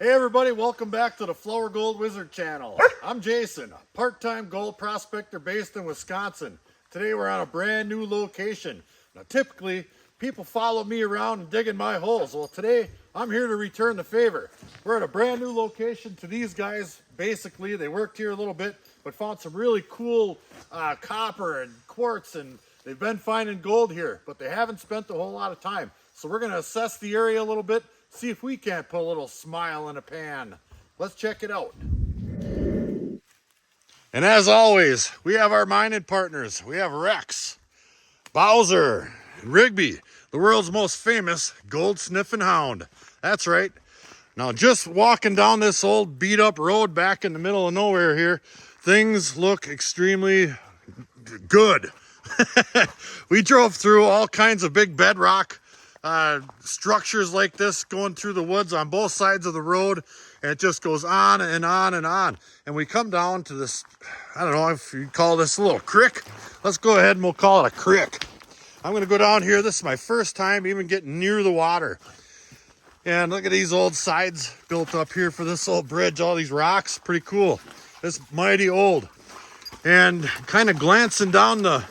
Hey everybody, welcome back to the Flourgoldwizards channel. I'm Jason, a part-time gold prospector based in Wisconsin. Today we're on a brand new location. Now typically, people follow me around and dig in my holes. Well today, I'm here to return the favor. We're at a brand new location to these guys. Basically, they worked here a little bit, but found some really cool copper and quartz, and they've been finding gold here, but they haven't spent a whole lot of time. So we're gonna assess the area a little bit, see if we can't put a little smile in a pan. Let's check it out. And as always, we have our mining partners. We have Rex, Bowser, and Rigby, the world's most famous gold sniffing hound. That's right. Now just walking down this old beat up road back in the middle of nowhere here, things look extremely good. We drove through all kinds of big bedrock structures like this going through the woods on both sides of the road, and it just goes on and on and on. And we come down to this, I don't know if you call this a little creek. Let's go ahead and we'll call it a creek. I'm going to go down here. This is my first time even getting near the water. And look at these old sides built up here for this old bridge. All these rocks, pretty cool. It's mighty old. And kind of glancing down the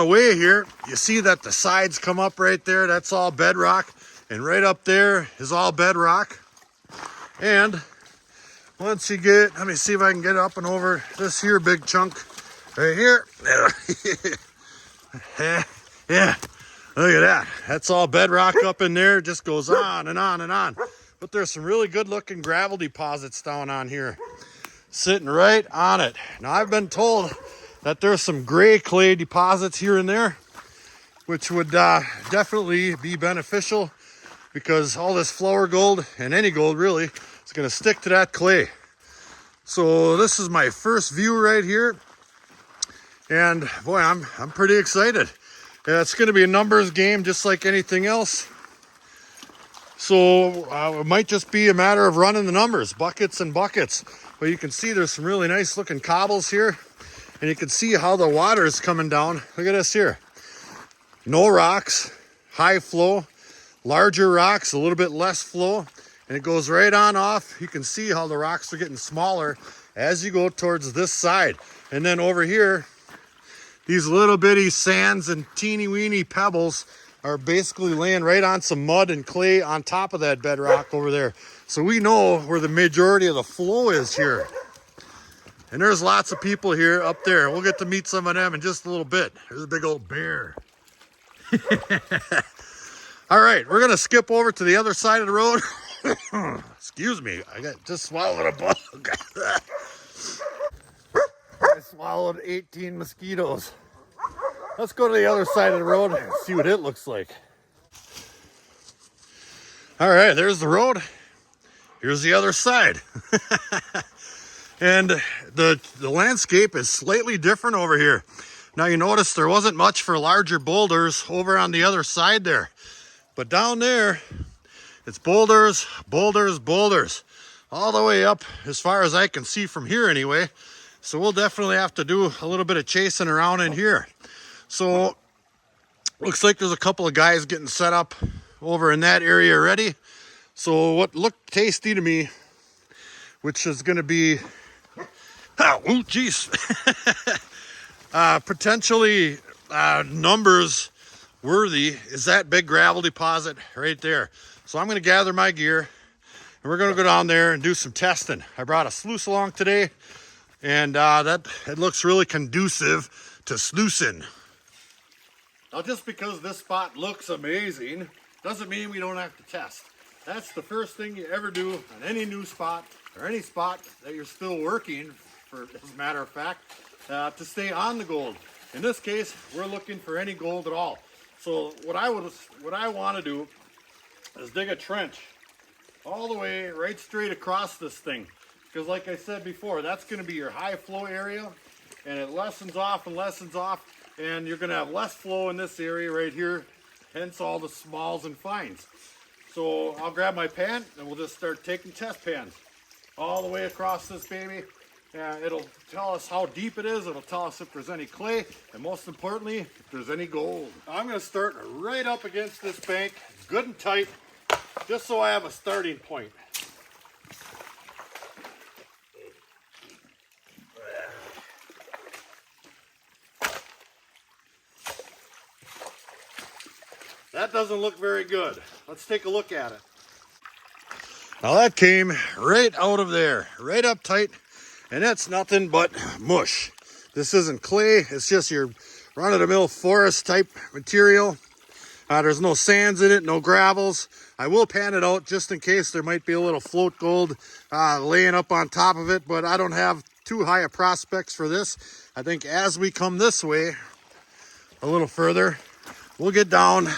way here, you see that the sides come up right there. That's all bedrock, and right up there is all bedrock. And once you get, let me see if I can get up and over this here big chunk right here. Yeah, look at that. That's all bedrock up in there. It just goes on and on and on. But there's some really good looking gravel deposits down on here, sitting right on it. Now I've been told that there's some gray clay deposits here and there, which would definitely be beneficial, because all this flour gold, and any gold really, is going to stick to that clay. So this is my first view right here, and boy, I'm pretty excited. Yeah, it's going to be a numbers game just like anything else. So it might just be a matter of running the numbers, buckets and buckets. But you can see there's some really nice looking cobbles here. And you can see how the water is coming down. Look at this here. No rocks, high flow, larger rocks, a little bit less flow, and it goes right on off. You can see how the rocks are getting smaller as you go towards this side. And then over here, these little bitty sands and teeny weeny pebbles are basically laying right on some mud and clay on top of that bedrock over there. So we know where the majority of the flow is here. And there's lots of people here up there. We'll get to meet some of them in just a little bit. There's a big old bear. All right, we're gonna skip over to the other side of the road. Excuse me, I just swallowed a bug. I swallowed 18 mosquitoes. Let's go to the other side of the road and see what it looks like. All right, there's the road. Here's the other side. And the landscape is slightly different over here. Now you notice there wasn't much for larger boulders over on the other side there. But down there, it's boulders, boulders, boulders. All the way up as far as I can see from here anyway. So we'll definitely have to do a little bit of chasing around in here. So looks like there's a couple of guys getting set up over in that area already. So what looked tasty to me, which is going to be, oh geez, potentially numbers worthy, is that big gravel deposit right there. So I'm going to gather my gear and we're going to go down there and do some testing. I brought a sluice along today, and it looks really conducive to sluicing. Now just because this spot looks amazing doesn't mean we don't have to test. That's the first thing you ever do on any new spot, or any spot that you're still working, for as a matter of fact, to stay on the gold. In this case, we're looking for any gold at all. So what I want to do is dig a trench all the way right straight across this thing, because like I said before, that's going to be your high flow area, and it lessens off, and you're going to have less flow in this area right here, hence all the smalls and fines. So I'll grab my pan and we'll just start taking test pans all the way across this baby. It'll tell us how deep it is, it'll tell us if there's any clay, and most importantly, if there's any gold. I'm going to start right up against this bank, good and tight, just so I have a starting point. that doesn't look very good. Let's take a look at it. Now that came right out of there, right up tight, and that's nothing but mush. This isn't clay, it's just your run-of-the-mill forest type material. There's no sands in it, no gravels. I will pan it out just in case there might be a little float gold laying up on top of it, but I don't have too high of prospects for this. I think as we come this way a little further, we'll get down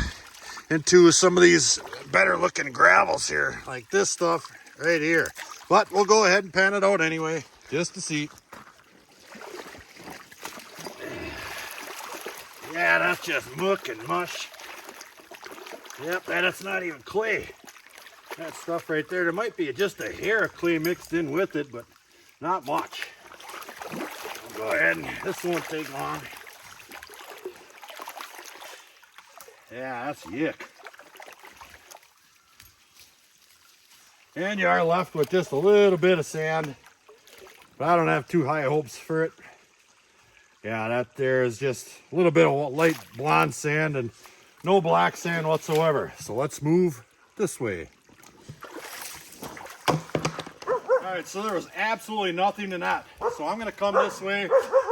into some of these better looking gravels here, like this stuff right here. But we'll go ahead and pan it out anyway, just to see. Yeah, that's just muck and mush. Yep, and it's not even clay. That stuff right there, there might be just a hair of clay mixed in with it, but not much. I'll go ahead and this won't take long. Yeah, that's yuck. And you are left with just a little bit of sand, but I don't have too high hopes for it. Yeah, that there is just a little bit of light blonde sand and no black sand whatsoever. So let's move this way. All right, so there was absolutely nothing in that. So I'm gonna come this way,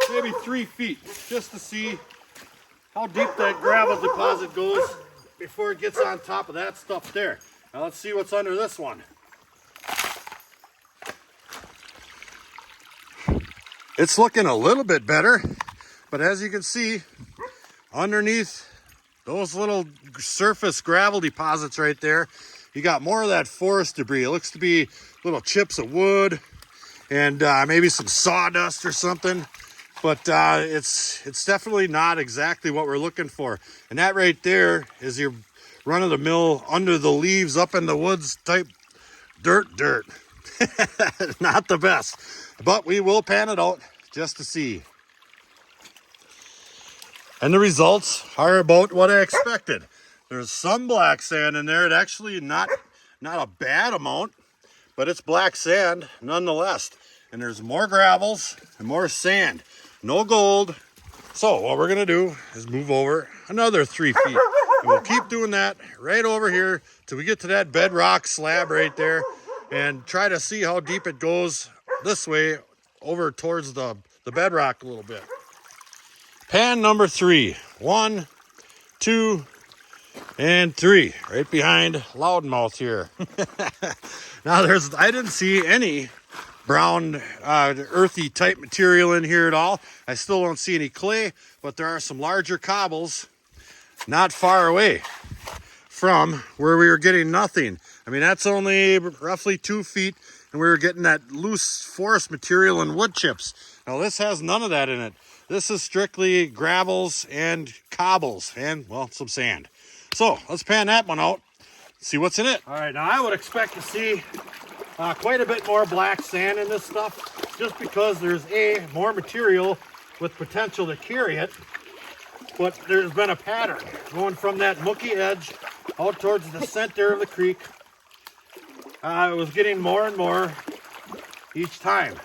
maybe 3 feet, just to see how deep that gravel deposit goes before it gets on top of that stuff there. Now let's see what's under this one. It's looking a little bit better, but as you can see, underneath those little surface gravel deposits right there, you got more of that forest debris. It looks to be little chips of wood and maybe some sawdust or something, but it's definitely not exactly what we're looking for. And that right there is your run-of-the-mill, under the leaves, up in the woods type dirt. Not the best, but we will pan it out just to see. And the results are about what I expected. There's some black sand in there. It actually not a bad amount, but it's black sand nonetheless. And there's more gravels and more sand. No gold. So what we're gonna do is move over another 3 feet. And we'll keep doing that right over here till we get to that bedrock slab right there and try to see how deep it goes this way over towards the bedrock a little bit. Pan number 3. 1, 2, and 3. Right behind Loudmouth here. Now I didn't see any brown earthy type material in here at all. I still don't see any clay, but there are some larger cobbles not far away from where we were getting nothing. I mean, that's only roughly 2 feet, and we were getting that loose forest material and wood chips. Now this has none of that in it. This is strictly gravels and cobbles and, well, some sand. So let's pan that one out, see what's in it. All right, now I would expect to see quite a bit more black sand in this stuff, just because there's more material with potential to carry it, but there's been a pattern going from that mucky edge out towards the center of the creek. It was getting more and more each time.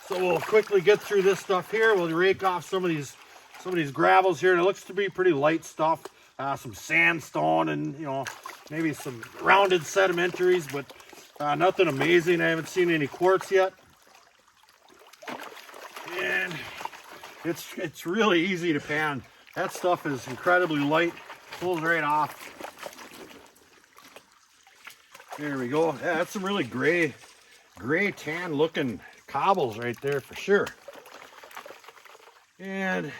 So we'll quickly get through this stuff here. We'll rake off some of these gravels here, and it looks to be pretty light stuff. Some sandstone and, maybe some rounded sedimentaries, but nothing amazing. I haven't seen any quartz yet. And it's really easy to pan. That stuff is incredibly light. Pulls right off. There we go. Yeah, that's some really gray tan looking cobbles right there for sure. And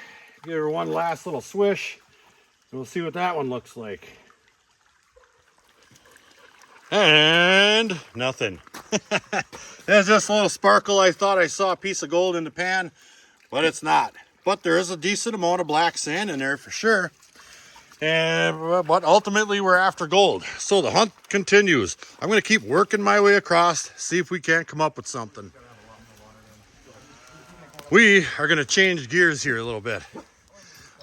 give her one last little swish. We'll see what that one looks like. And nothing. There's just a little sparkle. I thought I saw a piece of gold in the pan, but it's not. But there is a decent amount of black sand in there for sure. But ultimately we're after gold. So the hunt continues. I'm going to keep working my way across, see if we can't come up with something. We are going to change gears here a little bit.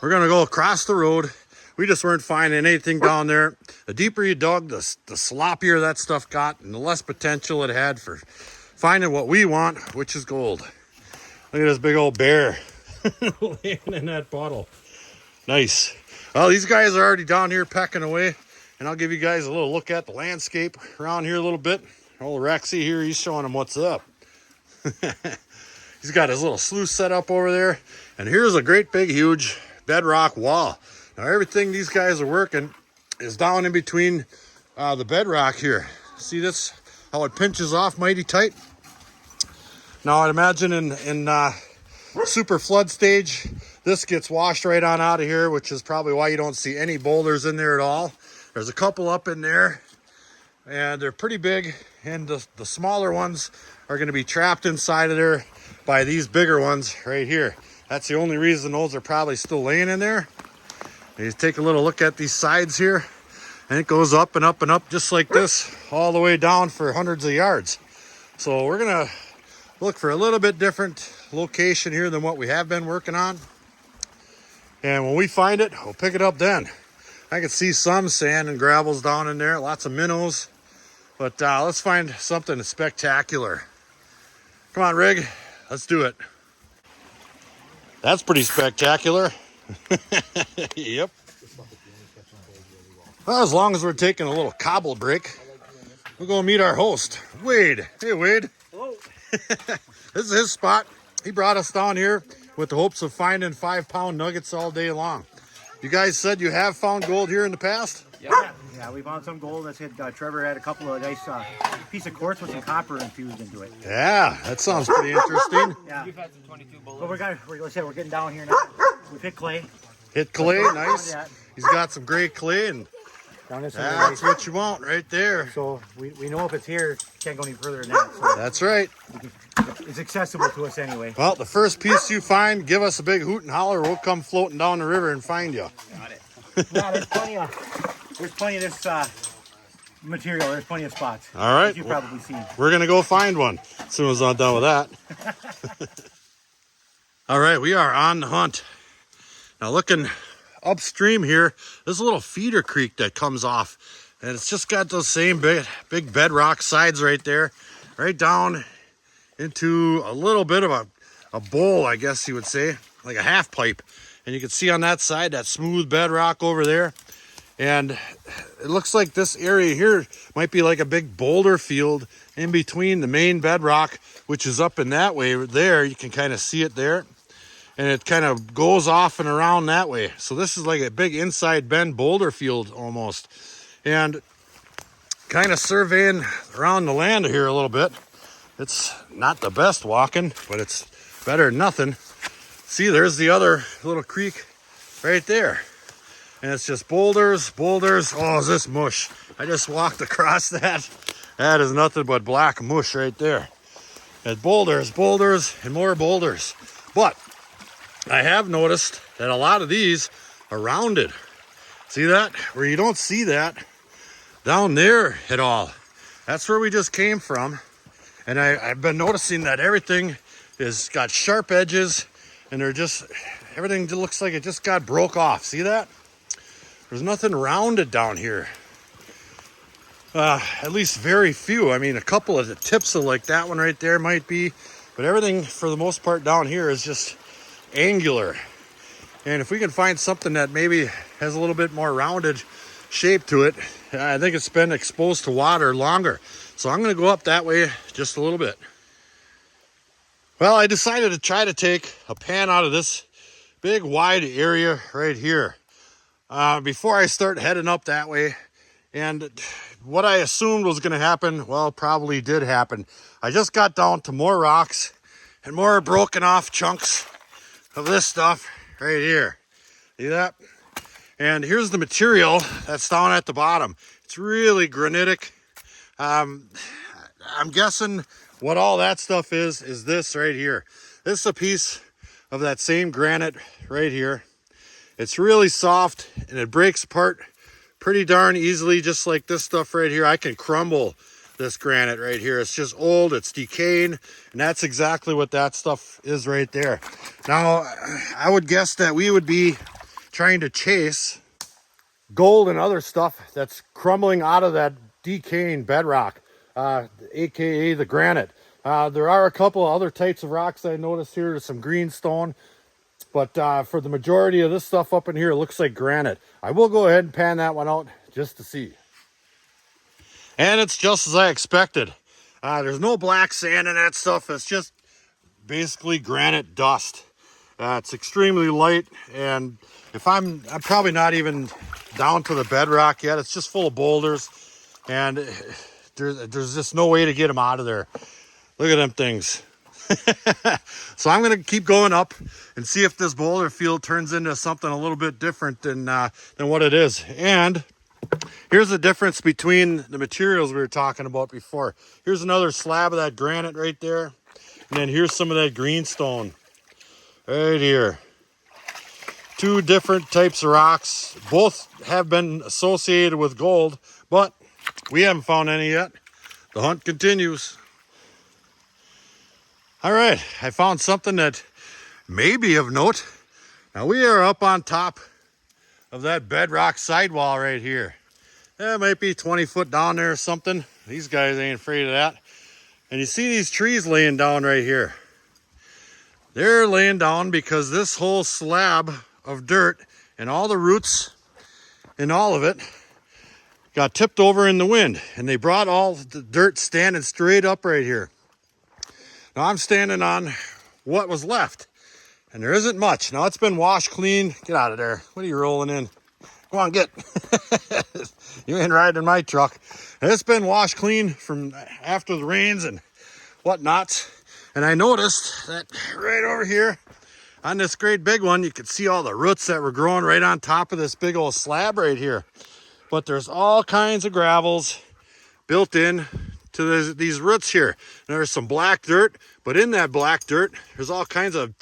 We're going to go across the road. We just weren't finding anything down there. The deeper you dug, the sloppier that stuff got, and the less potential it had for finding what we want, which is gold. Look at this big old bear laying in that puddle. Nice. Well, these guys are already down here pecking away, and I'll give you guys a little look at the landscape around here a little bit. Old Rexy here, he's showing them what's up. He's got his little sluice set up over there, and here's a great big huge bedrock wall. Now everything these guys are working is down in between the bedrock here. See this, how it pinches off mighty tight? Now I'd imagine in super flood stage, this gets washed right on out of here, which is probably why you don't see any boulders in there at all. There's a couple up in there, and they're pretty big, and the smaller ones are going to be trapped inside of there by these bigger ones right here. That's the only reason those are probably still laying in there. You take a little look at these sides here, and it goes up and up and up just like this all the way down for hundreds of yards. So we're gonna look for a little bit different location here than what we have been working on, and when we find it, we'll pick it up then. I can see some sand and gravels down in there, lots of minnows, but let's find something spectacular. Come on, Rig, let's do it. That's pretty spectacular. Yep. Well, as long as we're taking a little cobble break, we'll go meet our host, Wade. Hey, Wade. Hello. This is his spot. He brought us down here with the hopes of finding 5-pound nuggets all day long. You guys said you have found gold here in the past? Yeah, we found some gold. That's it. Trevor had a couple of nice piece of quartz with some copper infused into it. Yeah, that sounds pretty interesting. Yeah. We've had some 22 bullets. But we're getting down here now. We've hit clay. Hit clay, nice. He's got some gray clay, and Down this that's what you want right there. So we know if it's here, can't go any further than that. So That's right. it's accessible to us anyway. Well, the first piece you find, give us a big hoot and holler. We'll come floating down the river and find you. Got it. Yeah, there's plenty of this material. There's plenty of spots. All right. As you've probably seen. We're going to go find one as soon as I'm done with that. All right, we are on the hunt. Now looking upstream here, there's a little feeder creek that comes off, and it's just got those same big bedrock sides right there, right down into a little bit of a bowl, I guess you would say, like a half pipe. And you can see on that side that smooth bedrock over there. And it looks like this area here might be like a big boulder field in between the main bedrock, which is up in that way there. You can kind of see it there. And it kind of goes off and around that way. So this is like a big inside bend boulder field almost. And kind of surveying around the land here a little bit. It's not the best walking, but it's better than nothing. See, there's the other little creek right there. And it's just boulders. Oh, is this mush? I just walked across that. That is nothing but black mush right there. And boulders, and more boulders. But I have noticed that a lot of these are rounded. See that? Where you don't see that down there at all. That's where we just came from. And I've been noticing that everything is got sharp edges, and everything looks like it just got broke off. See that? There's nothing rounded down here. At least very few. I mean, a couple of the tips of like that one right there might be, but everything for the most part down here is just angular. And if we can find something that maybe has a little bit more rounded shape to it, I think it's been exposed to water longer. So I'm going to go up that way just a little bit. Well, I decided to try to take a pan out of this big wide area right here before I start heading up that way. And what I assumed was going to happen, well, probably did happen. I just got down to more rocks and more broken off chunks of this stuff right here. See that? And here's the material that's down at the bottom. It's really granitic. I'm guessing what all that stuff is this right here. This is a piece of that same granite right here. It's really soft and it breaks apart pretty darn easily, just like this stuff right here. I can crumble this granite right here. It's just old, it's decaying, and that's exactly what that stuff is right there. Now, I would guess that we would be trying to chase gold and other stuff that's crumbling out of that decaying bedrock, aka the granite. There are a couple other types of rocks I noticed here. There's some greenstone, But for the majority of this stuff up in here, it looks like granite. I will go ahead and pan that one out just to see. And it's just as I expected. There's no black sand in that stuff. It's just basically granite dust. It's extremely light, and if I'm probably not even down to the bedrock yet. It's just full of boulders, and there's just no way to get them out of there. Look at them things. So I'm going to keep going up and see if this boulder field turns into something a little bit different than what it is. And here's the difference between the materials we were talking about before. Here's another slab of that granite right there. And then here's some of that greenstone right here. Two different types of rocks. Both have been associated with gold, but we haven't found any yet. The hunt continues. All right, I found something that may be of note. Now we are up on top of that bedrock sidewall right here. That might be 20 foot down there or something. These guys ain't afraid of that. And you see these trees laying down right here. They're laying down because this whole slab of dirt and all the roots and all of it got tipped over in the wind, and they brought all the dirt standing straight up right here. Now I'm standing on what was left, and there isn't much. Now it's been washed clean. Get out of there. What are you rolling in? Come on, get. You ain't riding my truck. And it's been washed clean from after the rains and whatnot. And I noticed that right over here on this great big one, you could see all the roots that were growing right on top of this big old slab right here. But there's all kinds of gravels built in to these roots here. And there's some black dirt, but in that black dirt, there's all kinds of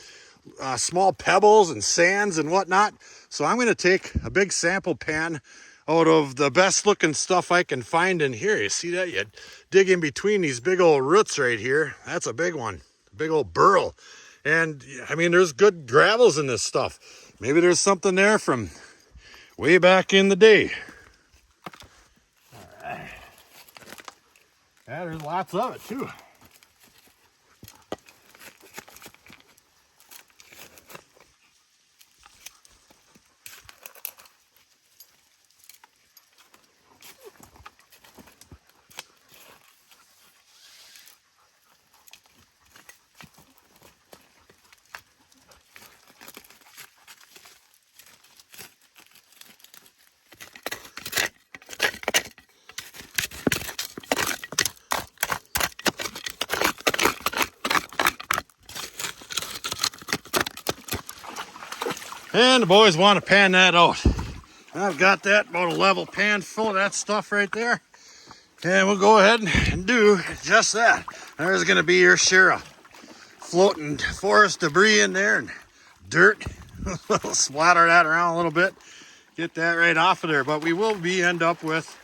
small pebbles and sands and whatnot. So I'm going to take a big sample pan out of the best looking stuff I can find in here. You see that? You dig in between these big old roots right here. That's a big one, a big old burl. And I mean, there's good gravels in this stuff. Maybe there's something there from way back in the day. All right. Yeah, there's lots of it too. And the boys want to pan that out. I've got that about a level pan full of that stuff right there. And we'll go ahead and do just that. There's going to be your share of floating forest debris in there and dirt. We'll splatter that around a little bit. Get that right off of there. But we will end up with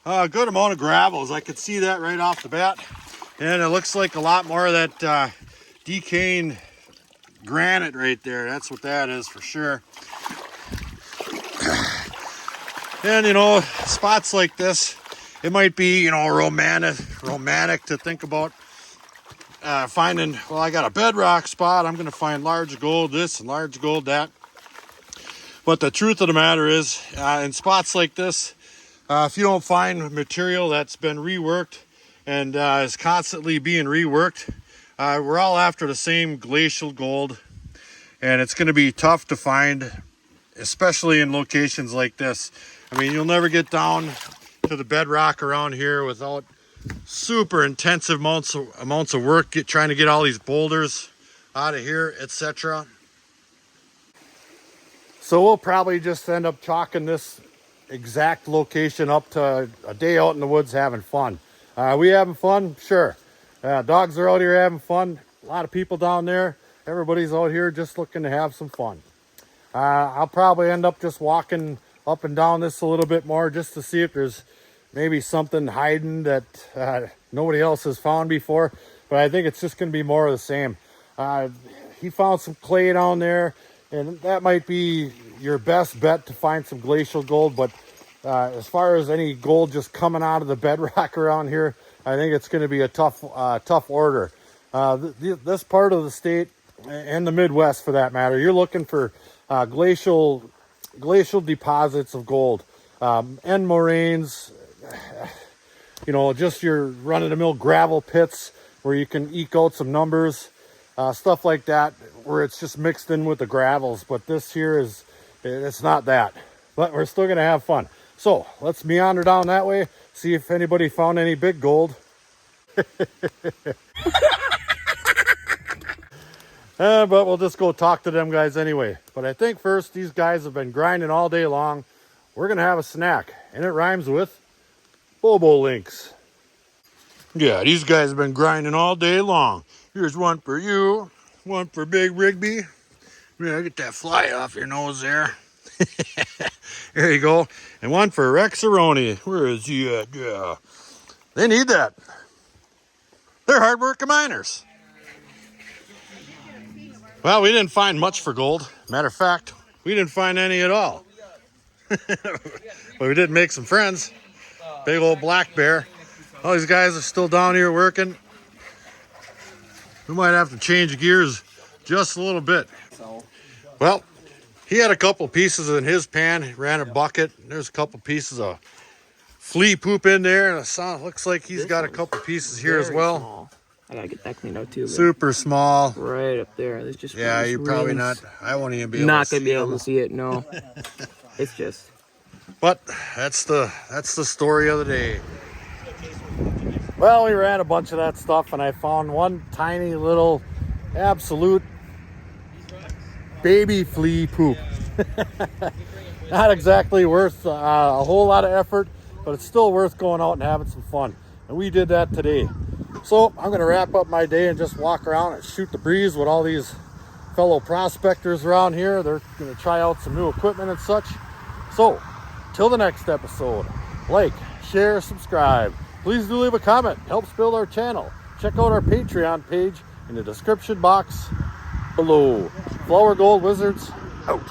a good amount of gravels. I could see that right off the bat. And it looks like a lot more of that decaying granite right there. That's what that is for sure. And you know, spots like this, it might be, you know, romantic to think about finding, well, I got a bedrock spot, I'm going to find large gold this and large gold that. But the truth of the matter is, in spots like this, if you don't find material that's been reworked and is constantly being reworked, we're all after the same glacial gold, and it's going to be tough to find, especially in locations like this. I mean, you'll never get down to the bedrock around here without super intensive amounts of work trying to get all these boulders out of here, etc. So we'll probably just end up chalking this exact location up to a day out in the woods having fun. We having fun? Sure. Dogs are out here having fun. A lot of people down there. Everybody's out here just looking to have some fun. I'll probably end up just walking up and down this a little bit more just to see if there's maybe something hiding that nobody else has found before. But I think it's just going to be more of the same. He found some clay down there, and that might be your best bet to find some glacial gold. But as far as any gold just coming out of the bedrock around here, I think it's going to be a tough order. This part of the state, and the Midwest for that matter, you're looking for glacial deposits of gold, end moraines, you know, just your run-of-the-mill gravel pits where you can eke out some numbers, stuff like that, where it's just mixed in with the gravels. But this here it's not that, but we're still gonna have fun. So let's meander down that way, see if anybody found any big gold. But we'll just go talk to them guys anyway. But I think first, these guys have been grinding all day long. We're gonna have a snack, and it rhymes with Bobo Links. Yeah, these guys have been grinding all day long. Here's one for you, one for Big Rigby. Yeah, get that fly off your nose there. There you go. And one for Rexaroni. Where is he at? Yeah. They need that. They're hardworking miners. Well, we didn't find much for gold. Matter of fact, we didn't find any at all. But we did make some friends. Big old black bear. All these guys are still down here working. We might have to change gears just a little bit. Well, he had a couple pieces in his pan. He ran a bucket. There's a couple pieces of flea poop in there. And it looks like he's got a couple pieces here as well. Small. I gotta get that cleaned out too. Super small. Right up there. There's just yeah, you're probably not. I won't even be able not to gonna be able to see it. No, it's just. But that's the story of the day. Well, we ran a bunch of that stuff, and I found one tiny little absolute baby flea poop. Not exactly worth a whole lot of effort, but it's still worth going out and having some fun. And we did that today. So I'm going to wrap up my day and just walk around and shoot the breeze with all these fellow prospectors around here. They're going to try out some new equipment and such. So till the next episode, like, share, subscribe. Please do leave a comment. Helps build our channel. Check out our Patreon page in the description box below. Flourgoldwizards out.